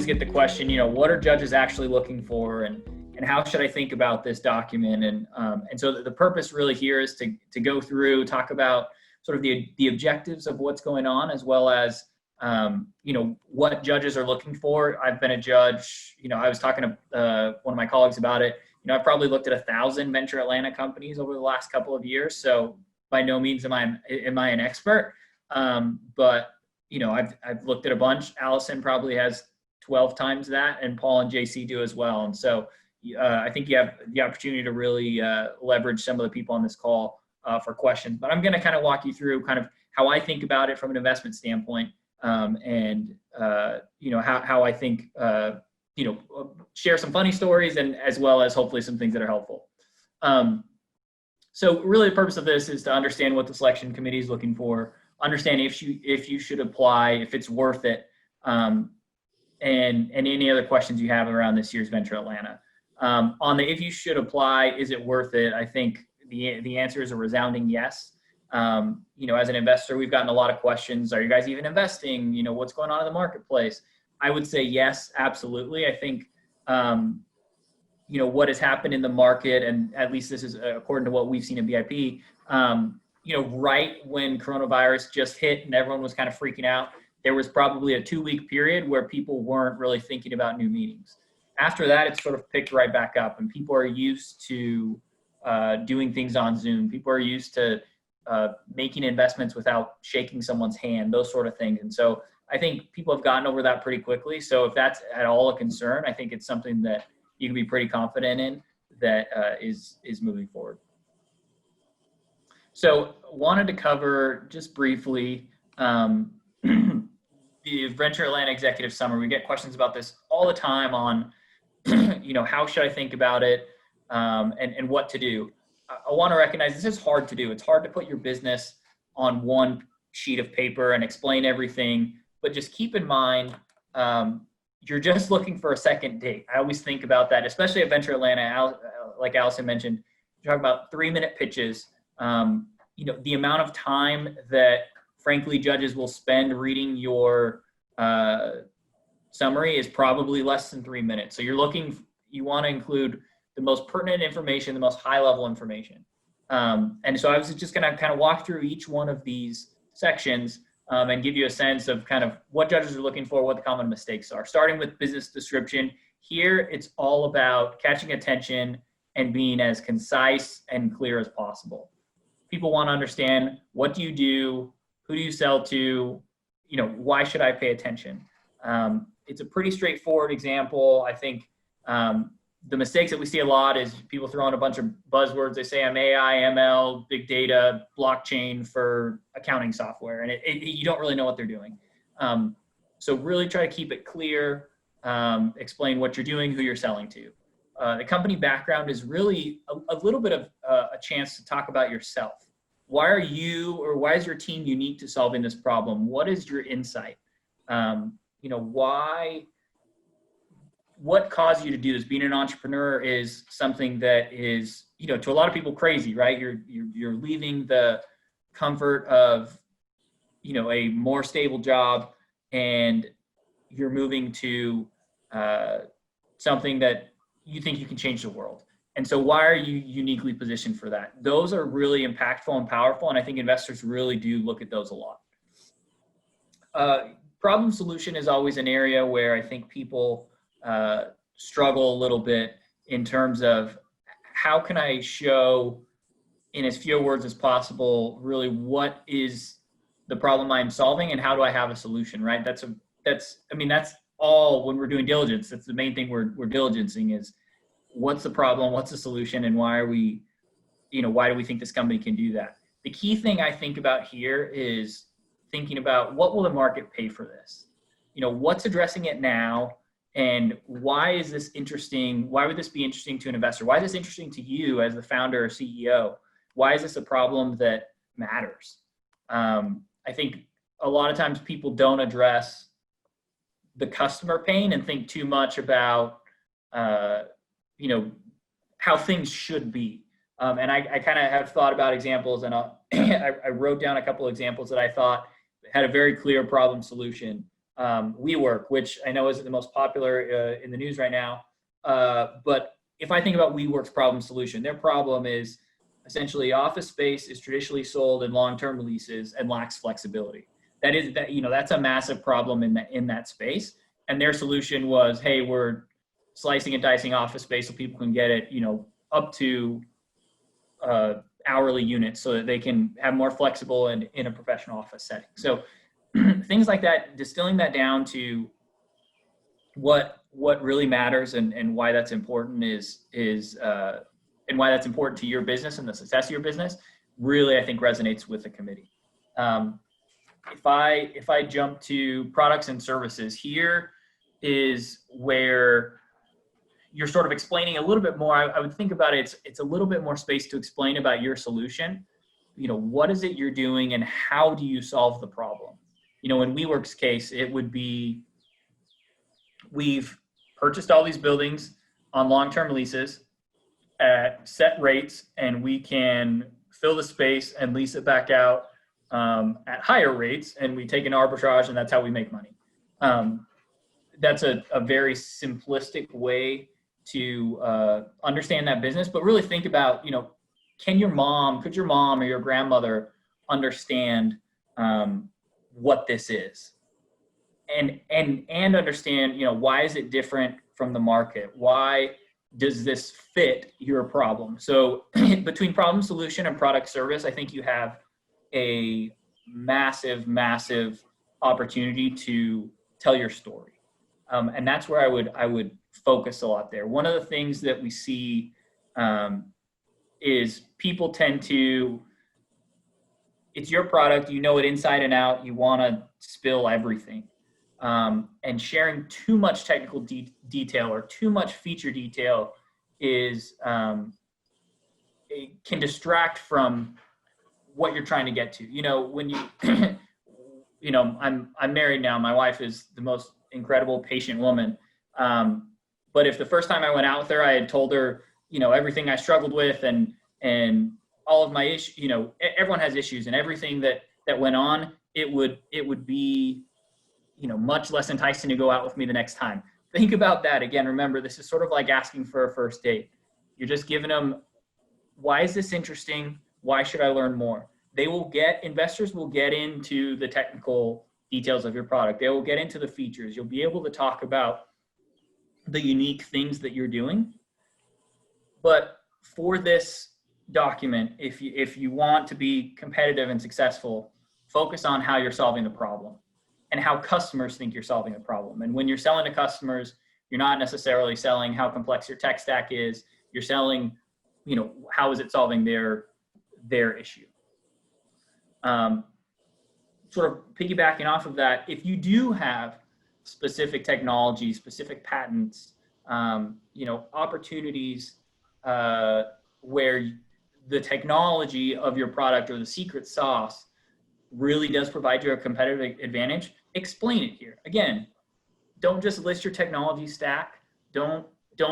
get the question, what are judges actually looking for, and how should I think about this document? And so the purpose really here is to go through, talk about sort of the objectives of what's going on, as well as what judges are looking for. I've been a judge. I was talking to one of my colleagues about it. I've probably looked at 1,000 Venture Atlanta companies over the last couple of years. So by no means am I an expert, but I've looked at a bunch. Allison probably has 12 times that, and Paul and JC do as well. And so I think you have the opportunity to really leverage some of the people on this call for questions. But I'm going to kind of walk you through kind of how I think about it from an investment standpoint, and how I think share some funny stories, and as well as hopefully some things that are helpful. So really the purpose of this is to understand what the selection committee is looking for, understand if you should apply, if it's worth it, and any other questions you have around this year's Venture Atlanta. On the if you should apply, is it worth it? I think the answer is a resounding yes. As an investor, we've gotten a lot of questions. Are you guys even investing? What's going on in the marketplace? I would say yes, absolutely. I think, what has happened in the market, and at least this is according to what we've seen in BIP, right when coronavirus just hit and everyone was kind of freaking out, there was probably a 2-week period where people weren't really thinking about new meetings. After that, it's sort of picked right back up, and people are used to doing things on Zoom. People are used to making investments without shaking someone's hand, those sort of things. And so I think people have gotten over that pretty quickly. So if that's at all a concern, I think it's something that you can be pretty confident in that is moving forward. So wanted to cover just briefly the Venture Atlanta Executive Summary. We get questions about this all the time on, how should I think about it, and what to do. I want to recognize this is hard to do. It's hard to put your business on one sheet of paper and explain everything, but just keep in mind, you're just looking for a second date. I always think about that, especially at Venture Atlanta, like Allison mentioned, you're talking about 3-minute pitches. The amount of time that frankly judges will spend reading your summary is probably less than 3 minutes. So you want to include the most pertinent information, the most high level information. And so I was just going to kind of walk through each one of these sections and give you a sense of kind of what judges are looking for, what the common mistakes are. Starting with business description, here it's all about catching attention and being as concise and clear as possible. People want to understand, what do you do? Who do you sell to? Why should I pay attention? It's a pretty straightforward example. I think the mistakes that we see a lot is people throw in a bunch of buzzwords. They say I'm AI, ML, big data, blockchain for accounting software, and you don't really know what they're doing. So really try to keep it clear, explain what you're doing, who you're selling to. The company background is really a little bit of a chance to talk about yourself. Why are you, or why is your team unique to solving this problem? What is your insight? What caused you to do this? Being an entrepreneur is something that is, to a lot of people crazy, right? You're leaving the comfort of, a more stable job, and you're moving to something that you think you can change the world. And so why are you uniquely positioned for that? Those are really impactful and powerful, and I think investors really do look at those a lot. Problem solution is always an area where I think people struggle a little bit in terms of how can I show in as few words as possible really what is the problem I'm solving and how do I have a solution, right? That's all when we're doing diligence. That's the main thing we're diligencing is what's the problem, what's the solution, and why do we think this company can do that? The key thing I think about here is thinking about what will the market pay for this? What's addressing it now? And why is this interesting? Why would this be interesting to an investor? Why is this interesting to you as the founder or CEO? Why is this a problem that matters? I think a lot of times people don't address the customer pain and think too much about, how things should be. And I kind of have thought about examples, and I wrote down a couple of examples that I thought had a very clear problem solution. WeWork, which I know isn't the most popular in the news right now. But if I think about WeWork's problem solution, their problem is essentially office space is traditionally sold in long-term leases and lacks flexibility. That's a massive problem in that space. And their solution was, hey, we're slicing and dicing office space so people can get it, up to hourly units so that they can have more flexible and in a professional office setting. So things like that, distilling that down to what really matters and why that's important and why that's important to your business and the success of your business, really, I think resonates with the committee. If I jump to products and services, here is where you're sort of explaining a little bit more. I would think about it, it's a little bit more space to explain about your solution. What is it you're doing and how do you solve the problem? In WeWork's case, it would be, we've purchased all these buildings on long-term leases at set rates, and we can fill the space and lease it back out at higher rates, and we take an arbitrage, and that's how we make money. That's a very simplistic way to understand that business, but really think about, could your mom or your grandmother understand what this is, and understand, why is it different from the market? Why does this fit your problem? So between problem solution and product service, I think you have a massive, massive opportunity to tell your story. And that's where I would focus a lot there. One of the things that we see is people tend to, it's your product, it inside and out, you want to spill everything. And sharing too much technical detail or too much feature detail it can distract from what you're trying to get to. When you, I'm married now. My wife is the most incredible, patient woman. But if the first time I went out with her, I had told her, everything I struggled with and all of my issues, everyone has issues, and everything that went on, it would be, much less enticing to go out with me the next time. Think about that. Again, remember, this is sort of like asking for a first date. You're just giving them, why is this interesting? Why should I learn more? Investors will get into the technical details of your product. They will get into the features. You'll be able to talk about the unique things that you're doing. But for this document, if you want to be competitive and successful, focus on how you're solving the problem and how customers think you're solving the problem. And when you're selling to customers, you're not necessarily selling how complex your tech stack is. You're selling, how is it solving their issue? Sort of piggybacking off of that, if you do have specific technology, specific patents, opportunities where the technology of your product or the secret sauce really does provide you a competitive advantage, explain it here. Again, don't just list your technology stack. Don't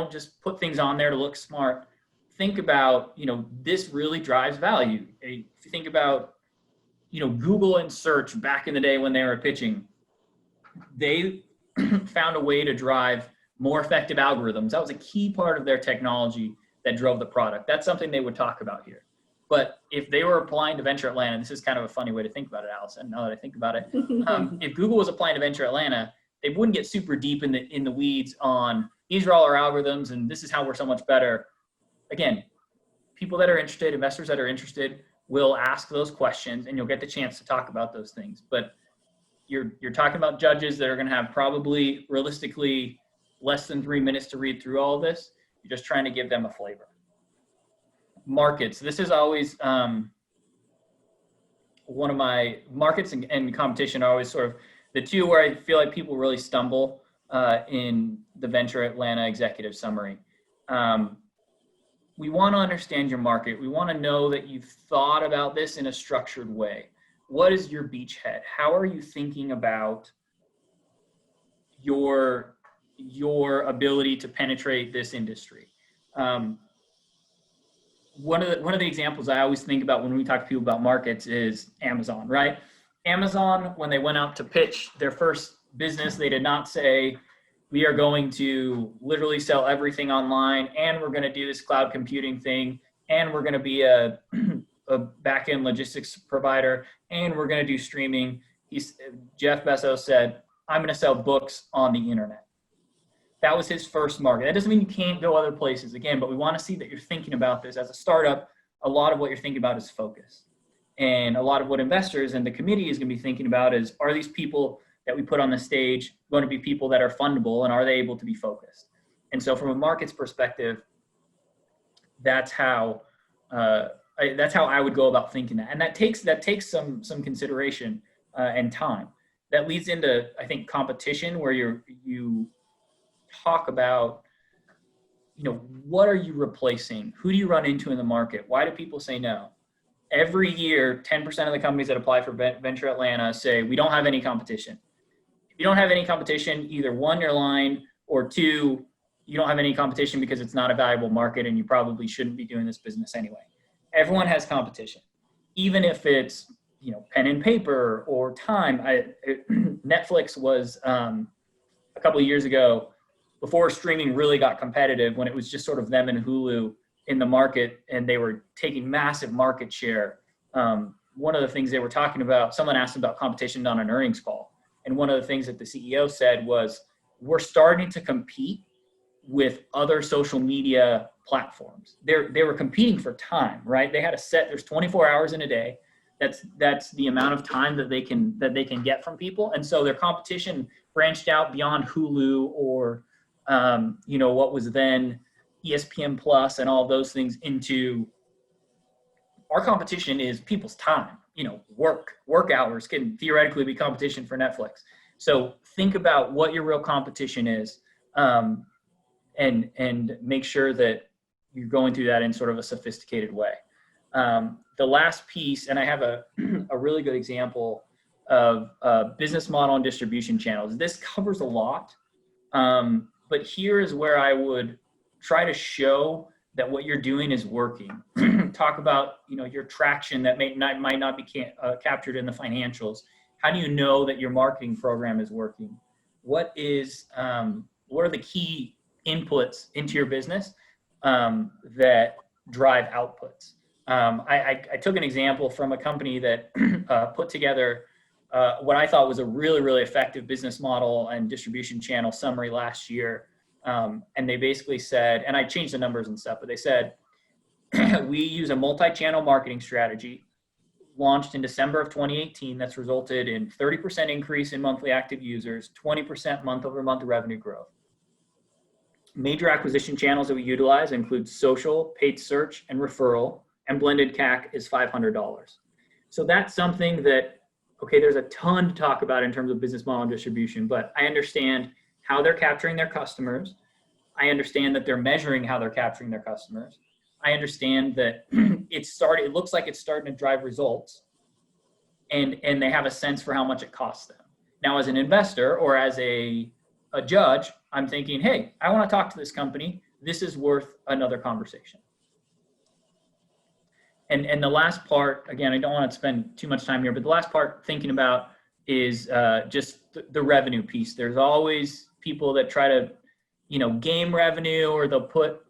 just put things on there to look smart. Think about, this really drives value. If you think about, Google and search back in the day when they were pitching, they found a way to drive more effective algorithms. That was a key part of their technology that drove the product. That's something they would talk about here. But if they were applying to Venture Atlanta, this is kind of a funny way to think about it, Allison, now that I think about it. If Google was applying to Venture Atlanta, they wouldn't get super deep in the weeds on, these are all our algorithms and this is how we're so much better. Again, people that are interested, investors that are interested, will ask those questions and you'll get the chance to talk about those things. But you're talking about judges that are going to have probably realistically less than 3 minutes to read through all of this. You're just trying to give them a flavor. Markets. This is always one of my markets and competition are always sort of the two where I feel like people really stumble in the Venture Atlanta executive summary. We want to understand your market. We want to know that you've thought about this in a structured way. What is your beachhead? How are you thinking about your ability to penetrate this industry? One of the examples I always think about when we talk to people about markets is Amazon, right? Amazon, when they went out to pitch their first business. They did not say, we are going to literally sell everything online, and we're going to do this cloud computing thing, and we're going to be a back-end logistics provider, and we're going to do streaming. Jeff Bezos said, I'm going to sell books on the internet. That was his first market. That doesn't mean you can't go other places, again, but we want to see that you're thinking about this. As a startup, a lot of what you're thinking about is focus. And a lot of what investors and the committee is going to be thinking about is, are these people that we put on the stage going to be people that are fundable, and are they able to be focused? And so from a markets perspective, that's how I would go about thinking that. And that takes some consideration and time. That leads into, I think, competition, where you talk about, what are you replacing? Who do you run into in the market? Why do people say no? Every year, 10% of the companies that apply for Venture Atlanta say, we don't have any competition. If you don't have any competition, either one, you're lying, or two, you don't have any competition because it's not a valuable market and you probably shouldn't be doing this business anyway. Everyone has competition, even if it's, pen and paper or time. Netflix was a couple of years ago, before streaming really got competitive, when it was just sort of them and Hulu in the market, and they were taking massive market share. One of the things they were talking about, someone asked about competition on an earnings call. And one of the things that the CEO said was, we're starting to compete with other social media platforms. They were competing for time, right? They had a set, there's 24 hours in a day. That's the amount of time that they can get from people. And so their competition branched out beyond Hulu or, what was then ESPN Plus and all those things into, our competition is people's time. Work hours can theoretically be competition for Netflix. So think about what your real competition is, and make sure that you're going through that in sort of a sophisticated way. The last piece, and I have a really good example of business model and distribution channels. This covers a lot, but here is where I would try to show that what you're doing is working. Talk about your traction that might not be captured in the financials. How do you know that your marketing program is working? What are the key inputs into your business that drive outputs? I took an example from a company that put together what I thought was a really, really effective business model and distribution channel summary last year. And they basically said, and I changed the numbers and stuff, but they said, we use a multi-channel marketing strategy launched in December of 2018 that's resulted in 30% increase in monthly active users, 20% month-over-month revenue growth. Major acquisition channels that we utilize include social, paid search, and referral, and blended CAC is $500. So that's something that, okay, there's a ton to talk about in terms of business model and distribution, but I understand how they're capturing their customers. I understand that they're measuring how they're capturing their customers. I understand that it looks like it's starting to drive results, and they have a sense for how much it costs them. Now, as an investor or as a judge, I'm thinking, hey, I want to talk to this company. This is worth another conversation. And the last part, again, I don't want to spend too much time here, but the last part thinking about is just the revenue piece. There's always people that try to, game revenue, or they'll put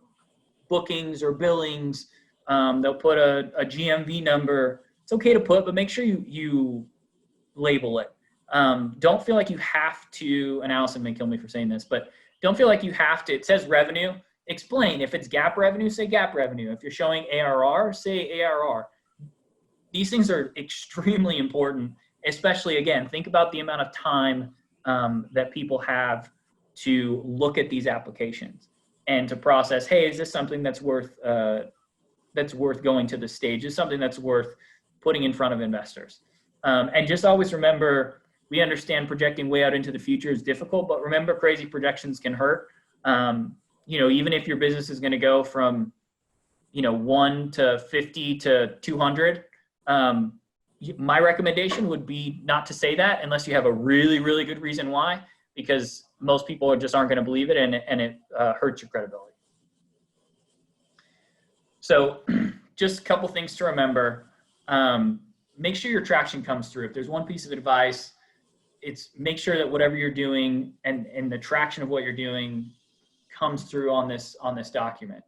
bookings or billings. They'll put a GMV number. It's okay to put, but make sure you label it. Don't feel like you have to, and Allison may kill me for saying this, but don't feel like you have to. It says revenue. Explain. If it's GAAP revenue, say GAAP revenue. If you're showing ARR, say ARR. These things are extremely important, especially, again, think about the amount of time that people have to look at these applications and to process, hey, is this something that's worth going to the stage? Is something that's worth putting in front of investors? And just always remember, we understand projecting way out into the future is difficult, but remember, crazy projections can hurt. Even if your business is going to go from, 1 to 50 to 200, my recommendation would be not to say that unless you have a really, really good reason why, because most people just aren't going to believe it, and it hurts your credibility. So just a couple things to remember. Make sure your traction comes through. If there's one piece of advice, it's make sure that whatever you're doing and the traction of what you're doing comes through on this document.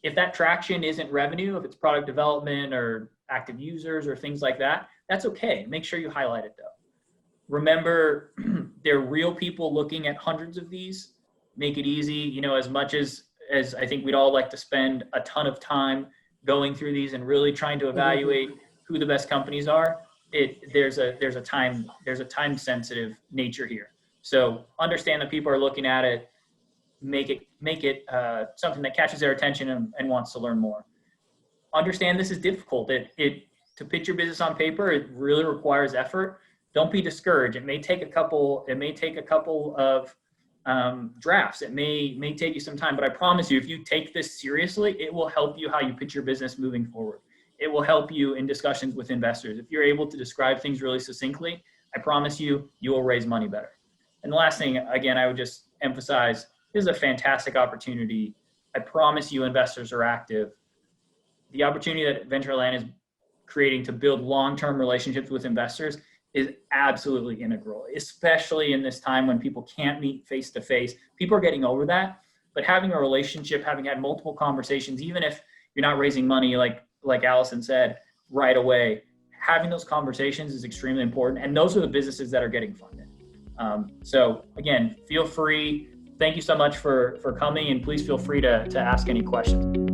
If that traction isn't revenue, if it's product development or active users or things like that, that's okay. Make sure you highlight it though. Remember, there are real people looking at hundreds of these. Make it easy. You know, as much as I think we'd all like to spend a ton of time going through these and really trying to evaluate who the best companies are, there's a time sensitive nature here. So understand that people are looking at it. Make it something that catches their attention and wants to learn more. Understand this is difficult. To pitch your business on paper, it really requires effort. Don't be discouraged. It may take a couple of drafts. It may take you some time, but I promise you, if you take this seriously, it will help you how you pitch your business moving forward. It will help you in discussions with investors. If you're able to describe things really succinctly, I promise you, you will raise money better. And the last thing, again, I would just emphasize, this is a fantastic opportunity. I promise you, investors are active. The opportunity that Ventureland is creating to build long-term relationships with investors is absolutely integral, especially in this time when people can't meet face-to-face. People are getting over that, but having a relationship, having had multiple conversations, even if you're not raising money, like Allison said, right away, having those conversations is extremely important. And those are the businesses that are getting funded. So again, feel free. Thank you so much for coming, and please feel free to ask any questions.